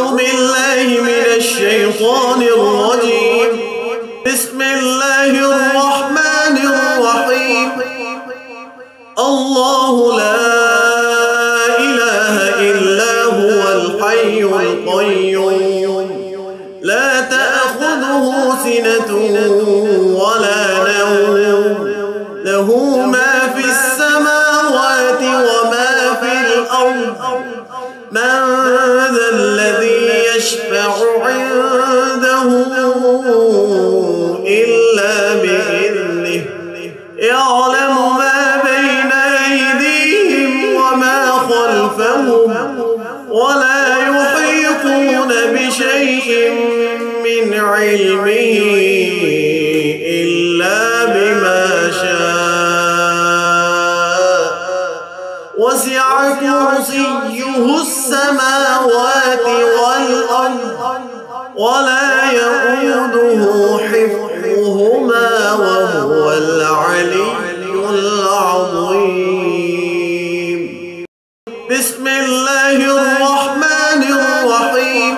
أعوذ بالله من الشيطان الرجيم. بسم الله الرحمن الرحيم. الله لا إله إلا هو الحي القيوم لا تأخذه سنة ولا نوم له ما في السماوات وما في الأرض من ذا الذي يشفع عنده إلا بإذنه يعلم ما بين أيديهم وما خلفهم ولا يحيطون بشيء من علمه إلا بما شاء وسع كرسيه السماوات والأرض ولا يؤوده حفظهما وهو العلي العظيم. بسم الله الرحمن الرحيم.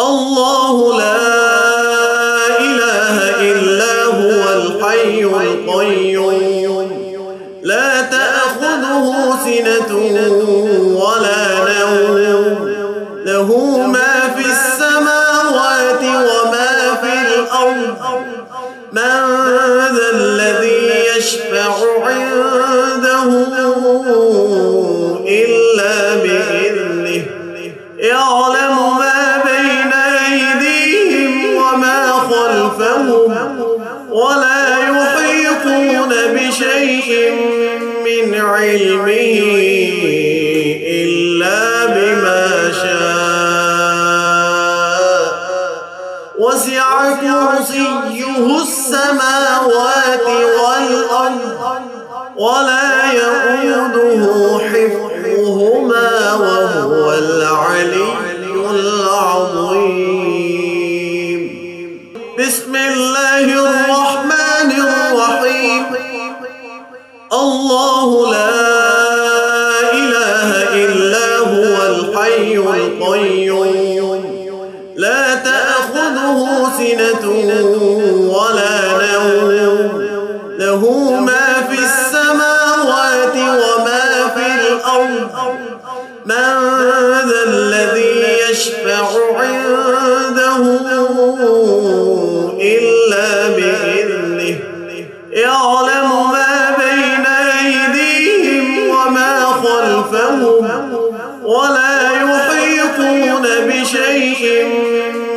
الله لا إله إلا هو الحي القيوم لا تأخذه سنة ولا نوم له ما في السماوات وما في الأرض من ذا الذي يشفع عنده إلا بإذنه يعلم ما بين أيديهم وما خلفهم ولا يحيطون بشيء من علمه إلا بما شاء وسع كرسيه السماوات والأرض ولا يؤوده حفظهما وهو العلي العظيم. بسم الله الرحمن الرحيم. الله لا إله إلا هو الحي القيوم لا تأخذه سنة ولا نوم له ما في السماوات وما في الأرض من ذا الذي يشفع عنده إلا بإذنه يعلم ما بين أيديهم وما خلفهم ولا يحيطون بشيء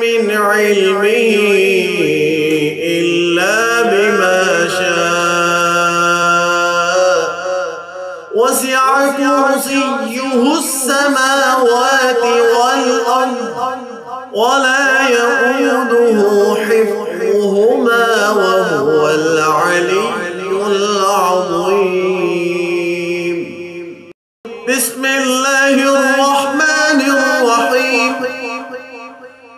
من علمه إلا بما شاء وسع كرسيه السماوات والأرض ولا يؤوده حفظهما وهو العلي العظيم. بسم الله الرحمن الرحيم.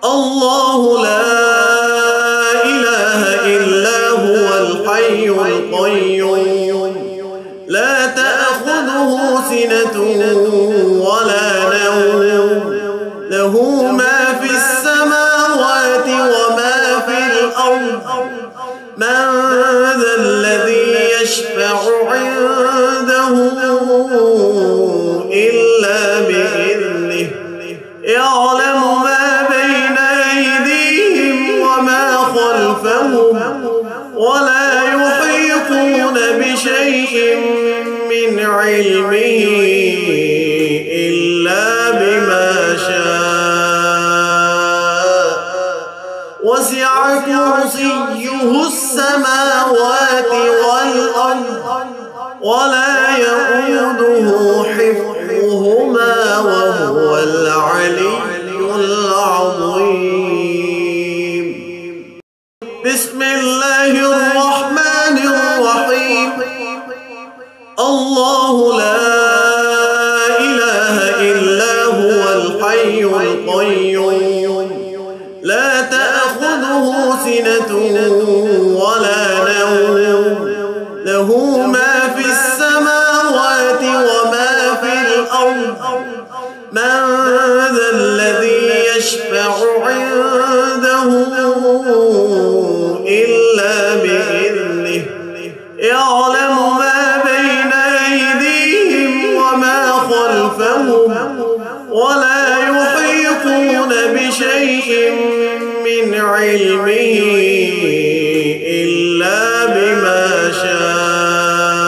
الله لا إله إلا هو الحي القيوم لا تأخذه سنة ولا نوم له ما في السماوات وما في الأرض من ذا الذي يشفع عنده إلا بإذنه يعلم ما بين أيديهم وما خلفهم ولا يحيطون بشيء من علمه إلا بما شاء وسع كرسيه السماوات والأرض ولا يؤوده حفظهما وهو العلي العظيم. بسم الله الرحمن الرحيم. الله لا إله إلا هو الحي القيوم لا تأخذه سنة ولا نوم له ما في السماوات وما في الأرض من ذا الذي ولا يحيطون بشيء من علمه إلا بما شاء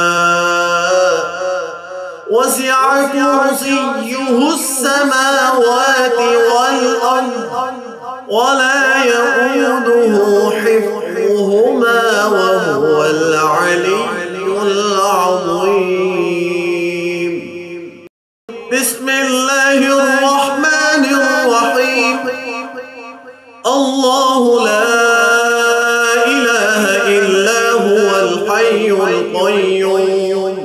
وسع كرسيه السماوات والأرض ولا يئوده حفظهما وهو العلي العظيم. بسم الله الرحمن الرحيم. الله لا إله إلا هو الحي القيوم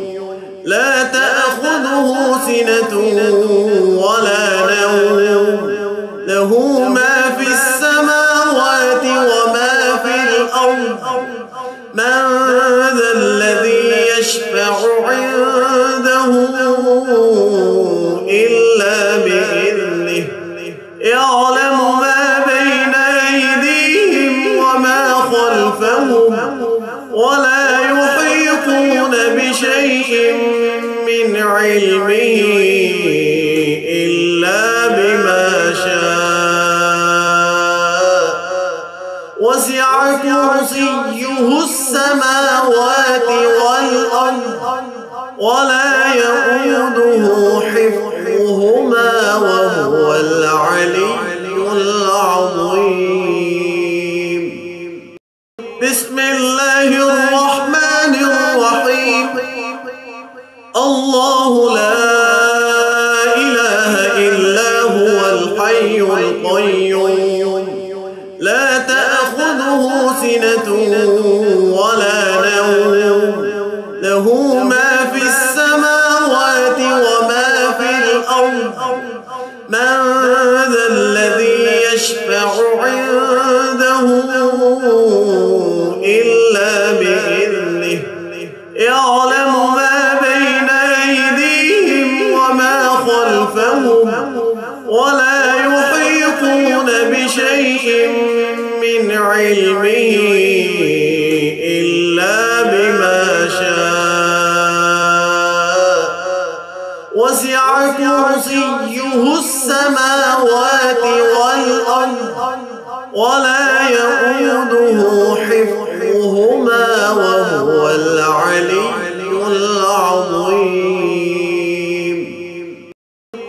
لا تأخذه سنة ولا نوم له ما في السماوات وما في الأرض من ذا الذي يشفع عنده إلا بإذنه يعلم ما بين أيديهم وما خلفهم ولا يحيطون بشيء من علمه إلا بما شاء وسع كرسيه السماوات والأرض ولا يئوده حفظهما وهو العلي العظيم. بسم الله الرحمن الرحيم. الله لا إله إلا هو الحي القيوم لا تأخذه سنة ولا نوم له ما في السماوات وما في الأرض من ذا الذي يشفع عنده إلا بإذنه يعلم ما بين أيديهم وما خلفهم ولا يحيطون بشيء من علمه إلا بما شاء وسع كرسيه السماوات والأرض ولا يئوده حفظهما وهو العلي العظيم.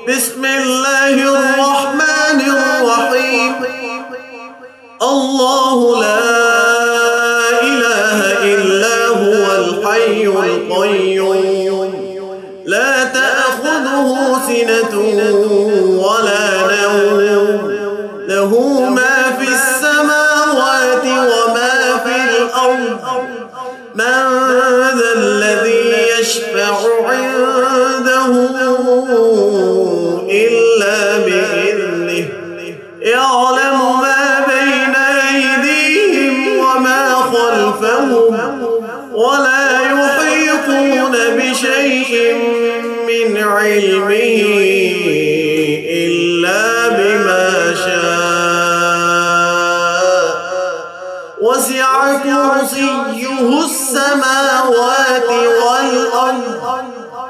بسم الله الرحمن الرحيم. الله لا إله إلا هو الحي القيوم لا تأخذه سنة ولا نوم له ما في السماوات وما في الأرض من ذا الذي يشفع عنده إلا بإذنه يعلم ما بين أيديهم وما خلفهم ولا يحيطون بشيء من علمه إلا بما شاء وسع كرسيه السماوات والأرض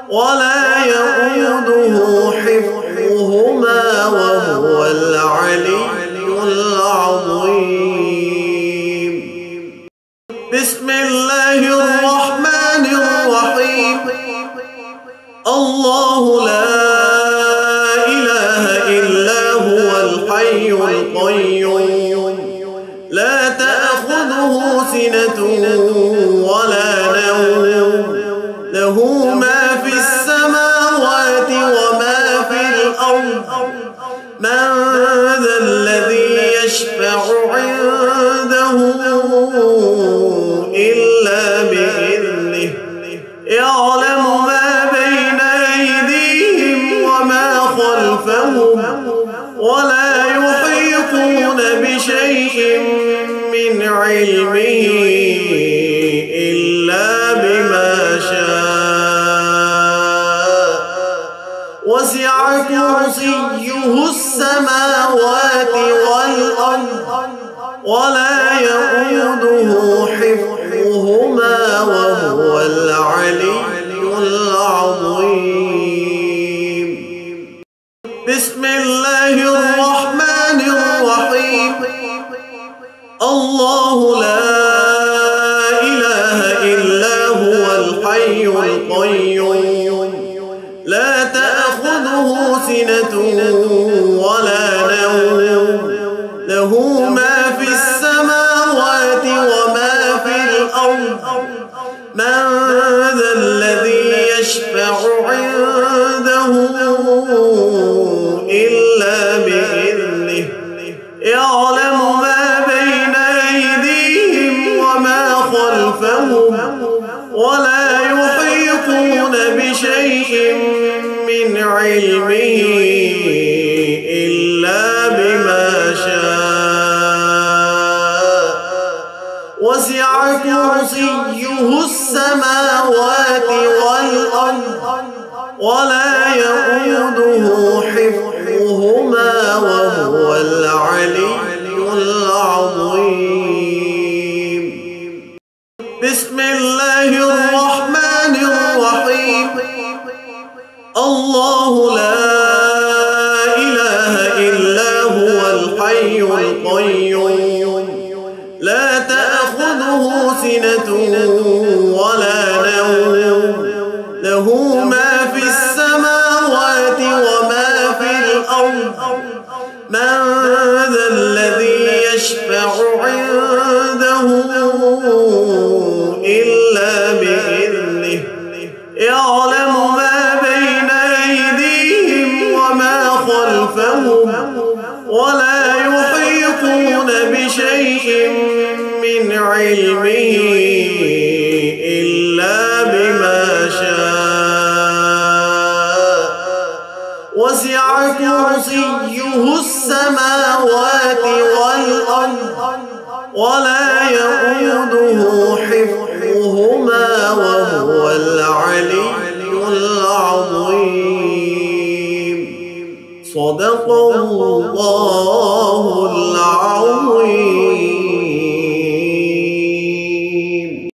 ولا يئوده حفظهما وهو العلي العظيم. بسم الله الرحمن الرحيم. الله لا إله إلا هو الحي القيوم لا تأخذه سنة ولا نوم له ما في السماوات وما في الأرض من ذا الذي يشفع عنده إلا بإذنه يعلم ما بين أيديهم وما خلفهم ولا يحيطون بشيء من علمه إلا بما شاء وسع كرسيه السماوات والأرض ولا يئوده حفظهما وهو العلي العظيم. بسم الله الرحمن الرحيم. الله لا إله إلا هو الحي القيوم لا تأخذه سنة ولا نوم له ما في السماوات وما في الأرض من ذا الذي يشفع عنده إلا بإذنه يعلم ما بين أيديهم وما خلفهم ولا يحيطون بشيء من علمه إلا بما شاء وسع كرسيه السماوات والأرض ولا يؤوده حفظهما وهو العلي العظيم. بسم الله الرحمن الرحيم. الله لا إله إلا هو الحي القيوم لا تأخذه سنة ولا نوم له ما في السماوات وما في الأرض من ذا الذي يشفع عنده إلا بإذنه يعلم ما بين أيديهم وما خلفهم ولا يحيطون بشيء من علمه إلا بما شاء وسع كرسيه السماوات والأرض ولا يؤوده حفظهما وهو العلي العظيم. صدق الله العظيم.